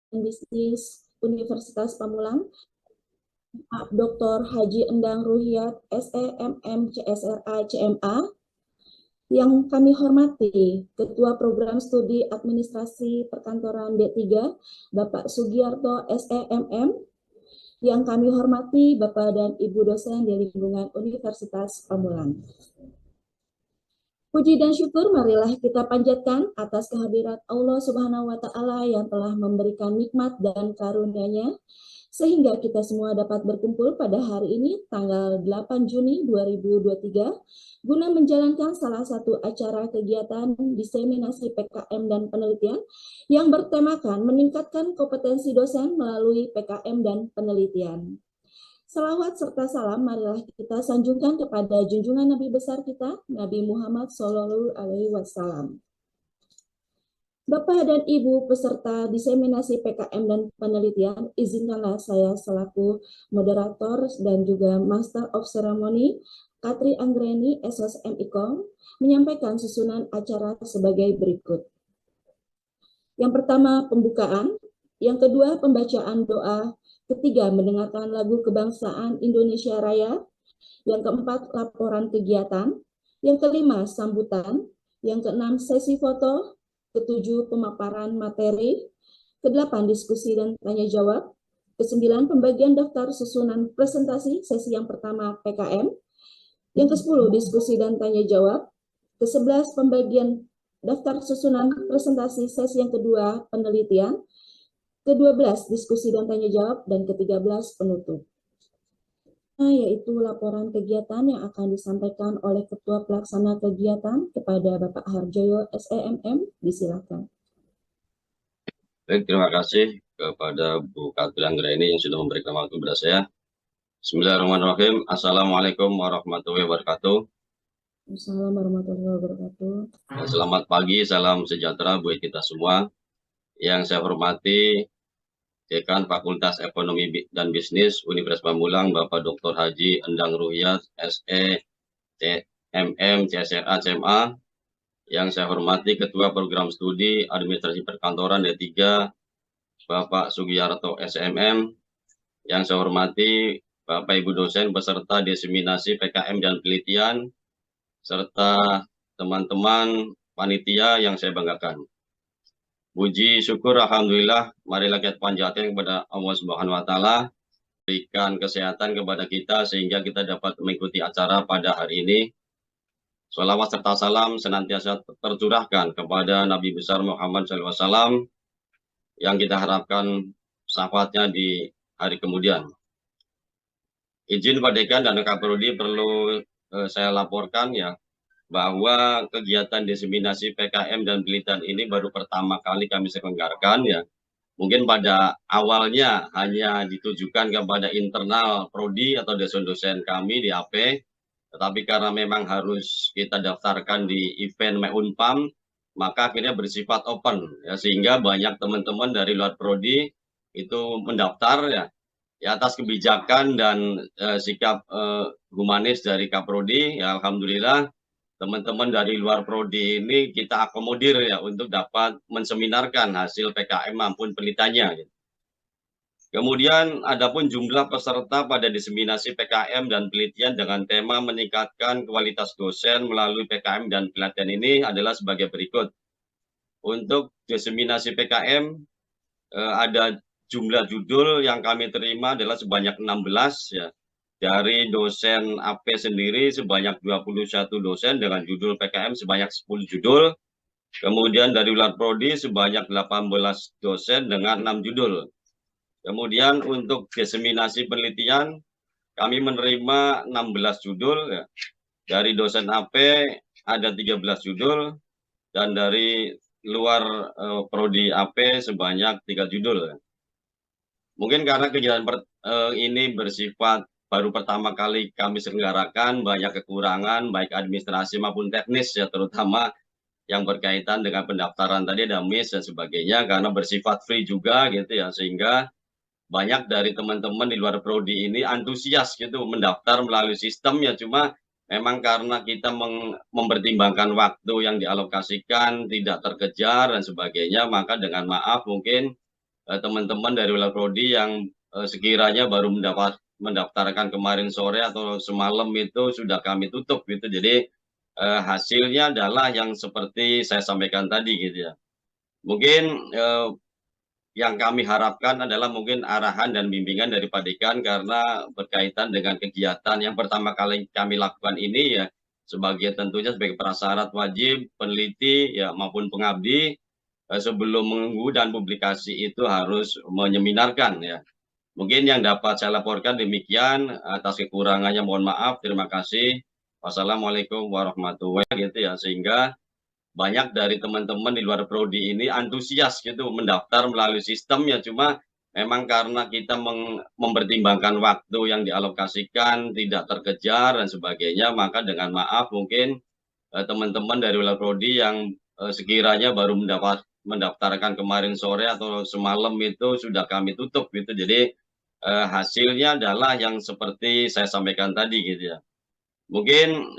Bisnis Universitas Pamulang, Pak Dr. Haji Endang Ruhyat, SEMM, CSRA, CMA. Yang kami hormati Ketua Program Studi Administrasi Perkantoran D3, Bapak Sugiarto, SEMM. Yang kami hormati Bapak dan Ibu dosen di lingkungan Universitas Pamulang. Puji dan syukur marilah kita panjatkan atas kehadirat Allah Subhanahu wa Ta'ala yang telah memberikan nikmat dan karunia-Nya sehingga kita semua dapat berkumpul pada hari ini tanggal 8 Juni 2023 guna menjalankan salah satu acara kegiatan diseminasi PKM dan penelitian yang bertemakan meningkatkan kompetensi dosen melalui PKM dan penelitian. Salawat serta salam marilah kita sanjungkan kepada junjungan Nabi besar kita, Nabi Muhammad SAW. Bapak dan Ibu peserta diseminasi PKM dan penelitian, izinkanlah saya selaku moderator dan juga Master of Ceremony, Katri Anggreni, SSM IKOM, menyampaikan susunan acara sebagai berikut. Yang pertama, pembukaan. Yang kedua, pembacaan doa. Ketiga, mendengarkan lagu kebangsaan Indonesia Raya. Yang keempat, laporan kegiatan. Yang kelima, sambutan. Yang keenam, sesi foto. Ketujuh, pemaparan materi. Kedelapan, diskusi dan tanya jawab. Kesembilan, pembagian daftar susunan presentasi sesi yang pertama PKM. Yang ke-10, diskusi dan tanya jawab. Ke-11, pembagian daftar susunan presentasi sesi yang kedua penelitian. Ke-12, diskusi dan tanya jawab, dan ke-13, penutup. Yaitu laporan kegiatan yang akan disampaikan oleh Ketua Pelaksana Kegiatan kepada Bapak Harjoyo, SEMM, disilakan. Baik, terima kasih kepada Bu Katri Anggreni yang sudah memberikan waktu kepada saya. Bismillahirrahmanirrahim. Assalamualaikum warahmatullahi wabarakatuh. Assalamualaikum warahmatullahi wabarakatuh. Selamat pagi, salam sejahtera buat kita semua. Yang saya hormati Dekan Fakultas Ekonomi dan Bisnis Universitas Pamulang, Bapak Dr. Haji Endang Ruhyat, SE, CMM, CSRA, CMA. Yang saya hormati Ketua Program Studi Administrasi Perkantoran D3, Bapak Sugiarto, SMM. Yang saya hormati Bapak Ibu dosen beserta diseminasi PKM dan penelitian, serta teman-teman panitia yang saya banggakan. Puji syukur alhamdulillah, marilah kita panjatkan kepada Allah Subhanahu wa Ta'ala, berikan kesehatan kepada kita sehingga kita dapat mengikuti acara pada hari ini. Shalawat serta salam senantiasa tercurahkan kepada Nabi besar Muhammad SAW yang kita harapkan syafaatnya di hari kemudian. Izin Pak Dekan dan Kaprodi perlu saya laporkan ya, bahwa kegiatan diseminasi PKM dan penelitian ini baru pertama kali kami selenggarakan ya. Mungkin pada awalnya hanya ditujukan kepada internal prodi atau dosen-dosen kami di AP, tetapi karena memang harus kita daftarkan di event Unpam, maka akhirnya bersifat open ya, sehingga banyak teman-teman dari luar prodi itu mendaftar ya atas kebijakan dan sikap humanis dari Kaprodi ya, alhamdulillah teman-teman dari luar prodi ini kita akomodir ya untuk dapat menseminarkan hasil PKM maupun penelitiannya. Kemudian adapun jumlah peserta pada diseminasi PKM dan penelitian dengan tema meningkatkan kualitas dosen melalui PKM dan penelitian ini adalah sebagai berikut. Untuk diseminasi PKM ada jumlah judul yang kami terima adalah sebanyak 16 ya. Dari dosen AP sendiri sebanyak 21 dosen dengan judul PKM sebanyak 10 judul. Kemudian dari luar prodi sebanyak 18 dosen dengan 6 judul. Kemudian untuk diseminasi penelitian kami menerima 16 judul ya. Dari dosen AP ada 13 judul dan dari luar prodi AP sebanyak 3 judul. Mungkin karena kegiatan ini bersifat baru pertama kali kami selenggarakan, banyak kekurangan baik administrasi maupun teknis ya, terutama yang berkaitan dengan pendaftaran tadi ada miss dan sebagainya, karena bersifat free juga gitu ya, sehingga banyak dari teman-teman di luar prodi ini antusias gitu mendaftar melalui sistem ya, cuma memang karena kita mempertimbangkan waktu yang dialokasikan tidak terkejar dan sebagainya, maka dengan maaf mungkin teman-teman dari wilayah prodi yang sekiranya baru mendaftarkan kemarin sore atau semalam itu sudah kami tutup gitu. Jadi hasilnya adalah yang seperti saya sampaikan tadi gitu ya. Mungkin yang kami harapkan adalah mungkin arahan dan bimbingan dari Pak Dekan karena berkaitan dengan kegiatan yang pertama kali kami lakukan ini ya sebagai tentunya sebagai prasyarat wajib peneliti ya maupun pengabdi sebelum menunggu dan publikasi itu harus menyeminarkan ya. Mungkin yang dapat saya laporkan demikian, atas kekurangannya mohon maaf, terima kasih. Wassalamualaikum warahmatullahi wabarakatuh gitu ya, sehingga banyak dari teman-teman di luar prodi ini antusias gitu mendaftar melalui sistemnya, cuma memang karena kita mempertimbangkan waktu yang dialokasikan tidak terkejar dan sebagainya, maka dengan maaf mungkin teman-teman dari wilayah prodi yang sekiranya baru mendaftarkan kemarin sore atau semalam itu sudah kami tutup gitu. Jadi hasilnya adalah yang seperti saya sampaikan tadi gitu ya. Mungkin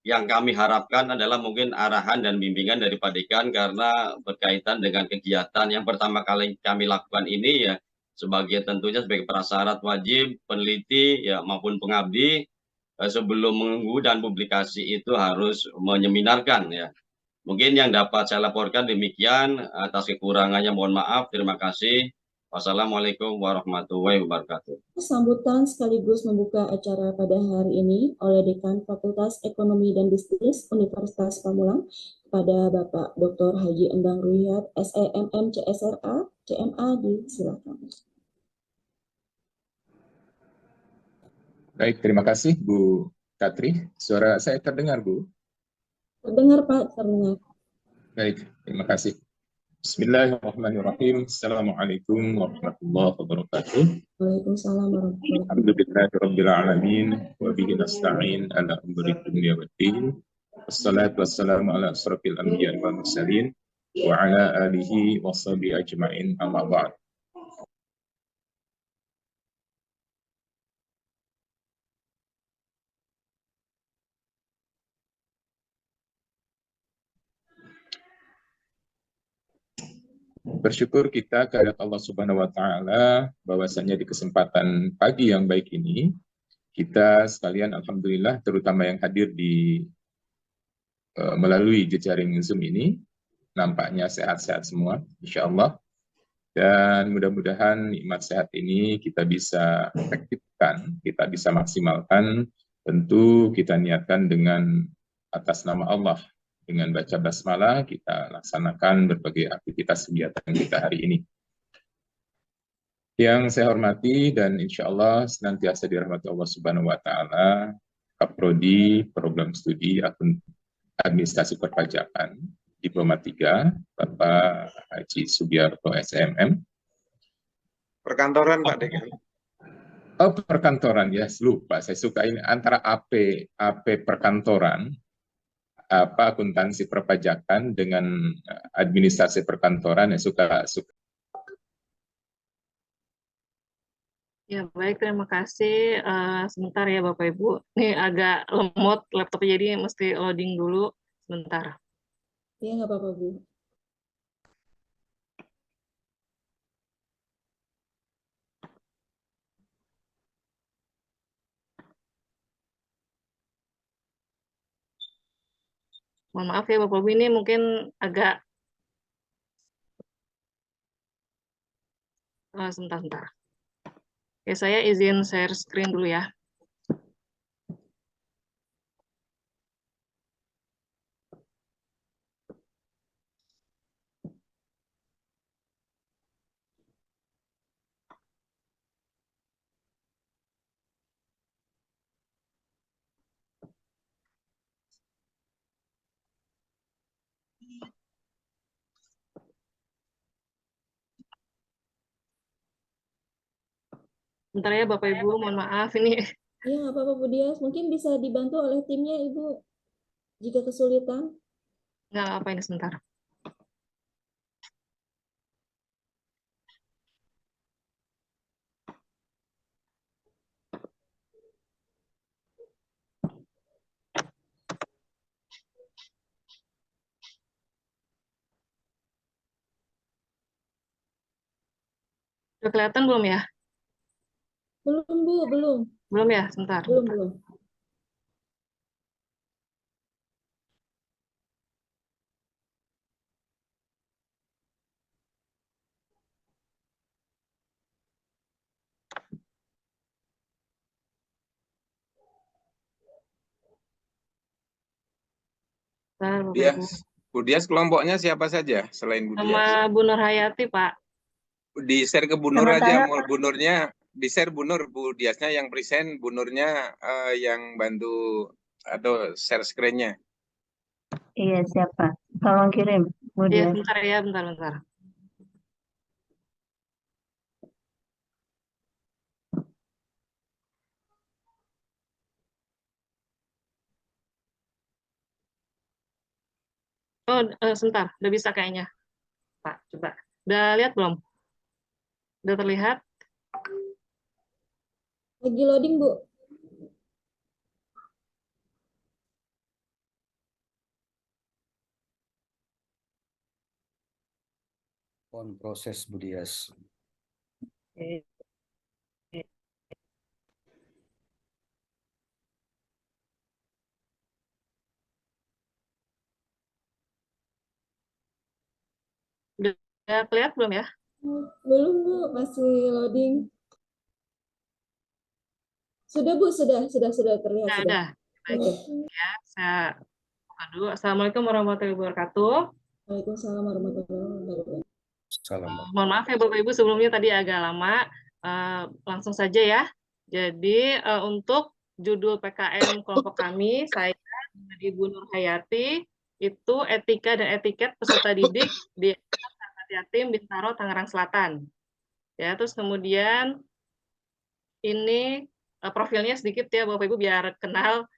yang kami harapkan adalah mungkin arahan dan bimbingan dari Pak Dekan karena berkaitan dengan kegiatan yang pertama kali kami lakukan ini ya sebagai tentunya sebagai prasyarat wajib peneliti ya maupun pengabdi sebelum menunggu dan publikasi itu harus menyeminarkan ya. Mungkin yang dapat saya laporkan demikian, atas kekurangannya mohon maaf, terima kasih. Wassalamualaikum warahmatullahi wabarakatuh. Sambutan sekaligus membuka acara pada hari ini oleh Dekan Fakultas Ekonomi dan Bisnis Universitas Pamulang kepada Bapak Dr. Haji Endang Ruhyat, SEMM CSRA, CMA, disilakan. Baik, terima kasih Bu Katri. Suara saya terdengar, Bu? Terdengar Pak, terdengar. Baik, terima kasih. Bismillahirrahmanirrahim. Assalamualaikum warahmatullahi wabarakatuh. Waalaikumsalam warahmatullahi wabarakatuh. Alhamdulillahirabbil alamin wa bihi nasta'in ala umuri dunya waddin. Wassalatu wassalamu ala asrofil anbiya wal mursalin wa ala alihi wa sahbihi ajma'in amma ba'd. Bersyukur kita kehadirat Allah Subhanahu wa taala bahwasanya di kesempatan pagi yang baik ini kita sekalian alhamdulillah terutama yang hadir di melalui jejaring Zoom ini nampaknya sehat-sehat semua insyaallah, dan mudah-mudahan nikmat sehat ini kita bisa efektifkan, kita bisa maksimalkan. Tentu kita niatkan dengan atas nama Allah, dengan baca basmalah kita laksanakan berbagai aktivitas kegiatan kita hari ini. Yang saya hormati dan insya Allah senantiasa dirahmati Allah Subhanahu wa Ta'ala, Kaprodi Program Studi Administrasi Perpajakan Diploma 3, Bapak Haji Sugiarto SMM. Perkantoran Pak Dekan. Oh, perkantoran ya, lupa. Saya suka ini antara AP perkantoran, apa akuntansi perpajakan dengan administrasi perkantoran ya suka. Ya, baik, terima kasih. Sebentar ya Bapak Ibu. Ini agak lemot laptopnya, jadi mesti loading dulu sebentar. Iya, nggak apa-apa, Bu. Mohon maaf ya Bapak Ibu, ini mungkin agak sebentar. Oke, saya izin share screen dulu ya. Bentar ya Bapak Ibu, mohon maaf ini. Iya, nggak apa-apa, Bu Dias. Mungkin bisa dibantu oleh timnya, Ibu, jika kesulitan. Nggak apa ini sebentar. Udah kelihatan belum ya? Belum, Bu, belum. Belum ya? Sebentar. Belum. Sebentar, Bapak Ibu. Bu Dias kelompoknya siapa saja selain Bu Sama Dias? Bu Nur Hayati, Pak. Di share ke Bu Nur Sama aja, saya, mau Bu Nurnya di share Bu Nur, Bu Diasnya yang present, Bu Nurnya yang bantu atau share screen-nya. iya siapa? Tolong kirim, Bu Iya, Dias. sebentar ya, bentar. Oh, sebentar. Udah bisa kayaknya, Pak. Coba. Udah lihat belum? Udah terlihat? Lagi loading, Bu. On proses Bu Dias. Oke. Udah kelihatan belum ya? Belum, Bu, masih loading. Sudah, Bu, sudah terlihat, sudah. Udah. Oke. Ya, saya buka dulu. Assalamualaikum warahmatullahi wabarakatuh. Waalaikumsalam warahmatullahi wabarakatuh. Salam. Mohon maaf ya Bapak Ibu sebelumnya tadi agak lama. Langsung saja ya. Jadi untuk judul PKM kelompok kami, saya Ibu Nur Hayati, itu etika dan etiket peserta didik di Yatim Bintaro, Tangerang Selatan. Ya, terus kemudian ini profilnya sedikit ya Bapak Ibu biar kenal,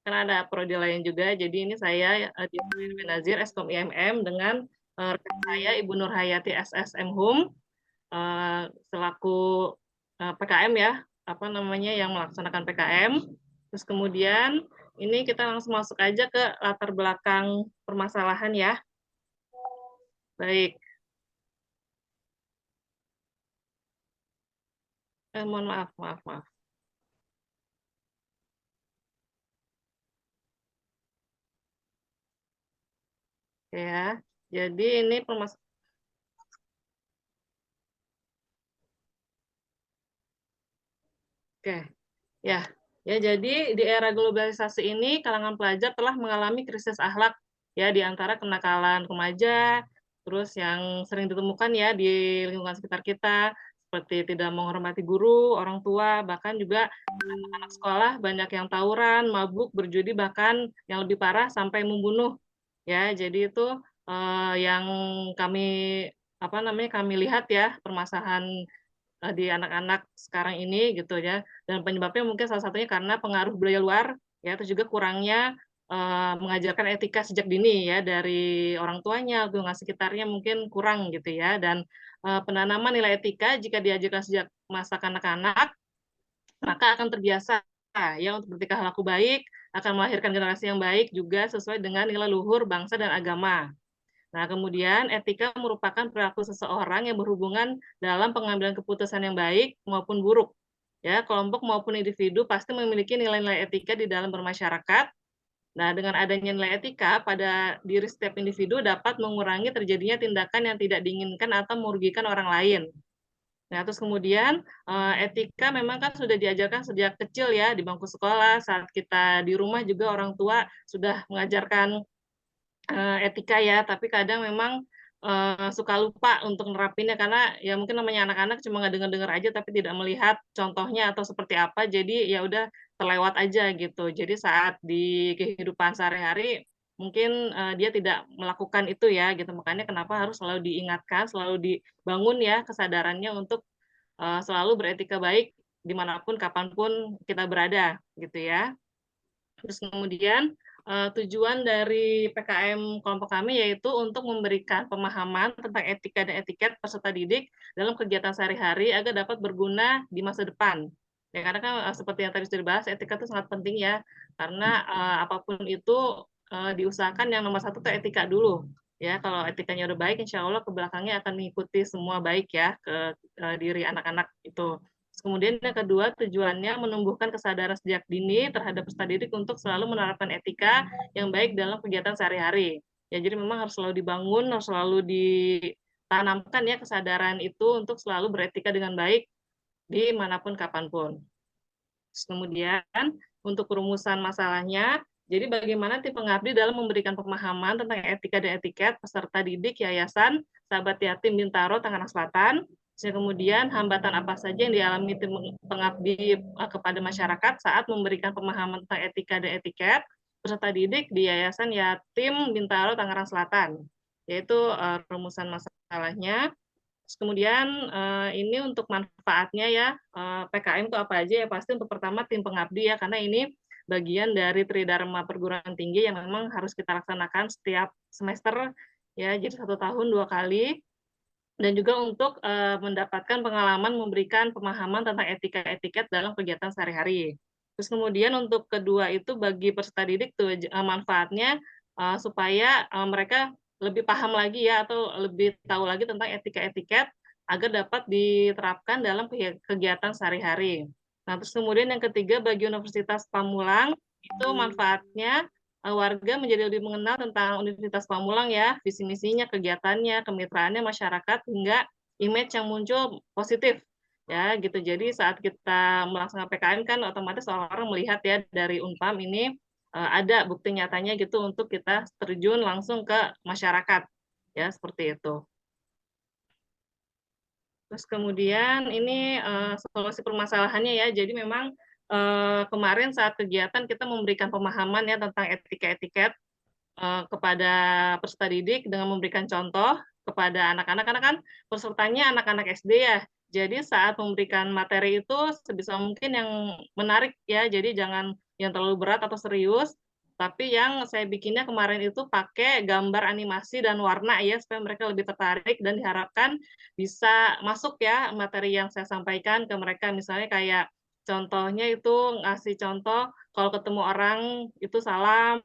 karena ada prodi lain juga. Jadi ini saya Dian Benazir, Eskom IMM dengan rekan saya Ibu Nur Hayati SSM Hum selaku PKM ya, apa namanya yang melaksanakan PKM. Terus kemudian ini kita langsung masuk aja ke latar belakang permasalahan ya. Baik. Mohon maaf. Oke ya. Jadi ini permasalahan. Oke. Ya. Ya, jadi di era globalisasi ini kalangan pelajar telah mengalami krisis akhlak ya di antara kenakalan remaja, terus yang sering ditemukan ya di lingkungan sekitar kita seperti tidak menghormati guru, orang tua, bahkan juga anak-anak sekolah banyak yang tawuran, mabuk, berjudi, bahkan yang lebih parah sampai membunuh. Ya, jadi itu yang kami lihat ya permasalahan di anak-anak sekarang ini gitu ya, dan penyebabnya mungkin salah satunya karena pengaruh budaya luar ya, terus juga kurangnya mengajarkan etika sejak dini ya dari orang tuanya, lingkungan sekitarnya mungkin kurang gitu ya, dan penanaman nilai etika jika diajarkan sejak masa kanak-kanak maka akan terbiasa ya untuk bertingkah laku baik, akan melahirkan generasi yang baik juga sesuai dengan nilai luhur bangsa dan agama. Nah, kemudian etika merupakan perilaku seseorang yang berhubungan dalam pengambilan keputusan yang baik maupun buruk. Ya, kelompok maupun individu pasti memiliki nilai-nilai etika di dalam bermasyarakat. Nah, dengan adanya nilai etika pada diri setiap individu dapat mengurangi terjadinya tindakan yang tidak diinginkan atau merugikan orang lain. Nah, terus kemudian etika memang kan sudah diajarkan sejak kecil ya di bangku sekolah, saat kita di rumah juga orang tua sudah mengajarkan etika ya, tapi kadang memang suka lupa untuk nerapinnya karena ya mungkin namanya anak-anak cuma nggak dengar-dengar aja tapi tidak melihat contohnya atau seperti apa, jadi ya udah terlewat aja gitu. Jadi saat di kehidupan sehari-hari mungkin dia tidak melakukan itu ya gitu. Makanya kenapa harus selalu diingatkan, selalu dibangun ya kesadarannya untuk selalu beretika baik dimanapun kapanpun kita berada gitu ya. Terus kemudian tujuan dari PKM kelompok kami yaitu untuk memberikan pemahaman tentang etika dan etiket peserta didik dalam kegiatan sehari-hari agar dapat berguna di masa depan. Ya, karena kan seperti yang tadi sudah dibahas, etika itu sangat penting ya, karena apapun itu diusahakan yang nomor satu itu etika dulu. Ya, kalau etikanya udah baik, insya Allah ke belakangnya akan mengikuti semua baik ya ke diri anak-anak itu. Terus kemudian yang kedua, tujuannya menumbuhkan kesadaran sejak dini terhadap peserta didik untuk selalu menerapkan etika yang baik dalam kegiatan sehari-hari. Ya, jadi memang harus selalu dibangun, harus selalu ditanamkan ya kesadaran itu untuk selalu beretika dengan baik dimanapun kapanpun. Terus kemudian untuk perumusan masalahnya, jadi bagaimana tim pengabdi dalam memberikan pemahaman tentang etika dan etiket peserta didik Yayasan Sahabat Yatim Bintaro Tangerang Selatan. Kemudian hambatan apa saja yang dialami tim pengabdi kepada masyarakat saat memberikan pemahaman tentang etika dan etiket peserta didik di Yayasan Yatim Bintaro Tangerang Selatan. Yaitu rumusan masalahnya. Terus kemudian ini untuk manfaatnya ya, PKM itu apa aja ya, pasti untuk pertama tim pengabdi ya, karena ini bagian dari Tridharma Perguruan Tinggi yang memang harus kita laksanakan setiap semester ya, jadi 1 tahun 2 kali. Dan juga untuk mendapatkan pengalaman memberikan pemahaman tentang etika-etiket dalam kegiatan sehari-hari. Terus kemudian untuk kedua itu bagi peserta didik tuh manfaatnya supaya mereka lebih paham lagi ya atau lebih tahu lagi tentang etika-etiket agar dapat diterapkan dalam kegiatan sehari-hari. Nah, terus kemudian yang ketiga bagi Universitas Pamulang itu manfaatnya warga menjadi lebih mengenal tentang Universitas Pamulang ya, visi misinya, kegiatannya, kemitraannya, masyarakat hingga image yang muncul positif ya gitu. Jadi saat kita melaksanakan PKM kan otomatis orang-orang melihat ya dari Unpam ini ada bukti nyatanya gitu untuk kita terjun langsung ke masyarakat ya seperti itu. Terus kemudian ini solusi permasalahannya ya. Jadi memang kemarin saat kegiatan kita memberikan pemahaman ya tentang etika-etiket kepada peserta didik dengan memberikan contoh kepada anak-anak karena kan pesertanya anak-anak SD ya. Jadi saat memberikan materi itu sebisa mungkin yang menarik ya. Jadi jangan yang terlalu berat atau serius, tapi yang saya bikinnya kemarin itu pakai gambar animasi dan warna ya supaya mereka lebih tertarik dan diharapkan bisa masuk ya materi yang saya sampaikan ke mereka, misalnya kayak contohnya itu ngasih contoh kalau ketemu orang itu salam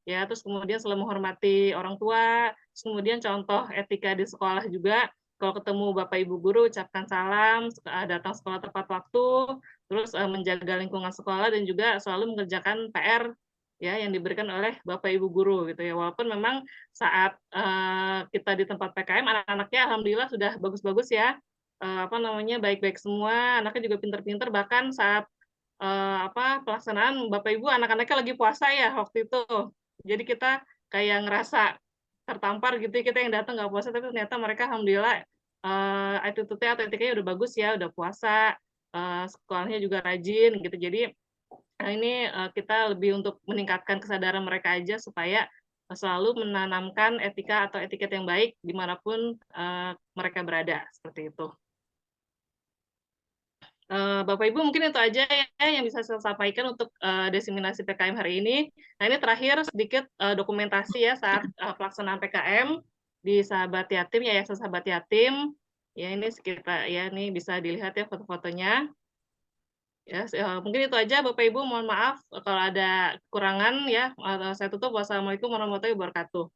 ya, terus kemudian selalu menghormati orang tua, terus kemudian contoh etika di sekolah juga kalau ketemu Bapak Ibu guru ucapkan salam, datang sekolah tepat waktu, terus menjaga lingkungan sekolah dan juga selalu mengerjakan PR ya yang diberikan oleh Bapak Ibu guru gitu ya. Walaupun memang saat kita di tempat PKM anak-anaknya alhamdulillah sudah bagus-bagus ya. Baik-baik semua, anaknya juga pinter-pinter, bahkan saat pelaksanaan Bapak Ibu anak-anaknya lagi puasa ya waktu itu. Jadi kita kayak ngerasa tertampar gitu ya, kita yang datang nggak puasa tapi ternyata mereka alhamdulillah attitude-nya atau etikanya udah bagus ya, udah puasa, sekolahnya juga rajin gitu. Jadi ini kita lebih untuk meningkatkan kesadaran mereka aja supaya selalu menanamkan etika atau etiket yang baik dimanapun mereka berada, seperti itu. Bapak Ibu mungkin itu aja ya yang bisa saya sampaikan untuk diseminasi PKM hari ini. Nah ini terakhir sedikit dokumentasi ya saat pelaksanaan PKM di Sahabat Yatim, Yayasan Sahabat Yatim. Ya ini sekitar ya ini bisa dilihat ya foto-fotonya. Ya mungkin itu aja Bapak Ibu, mohon maaf kalau ada kekurangan ya. Saya tutup. Wassalamualaikum warahmatullahi wabarakatuh.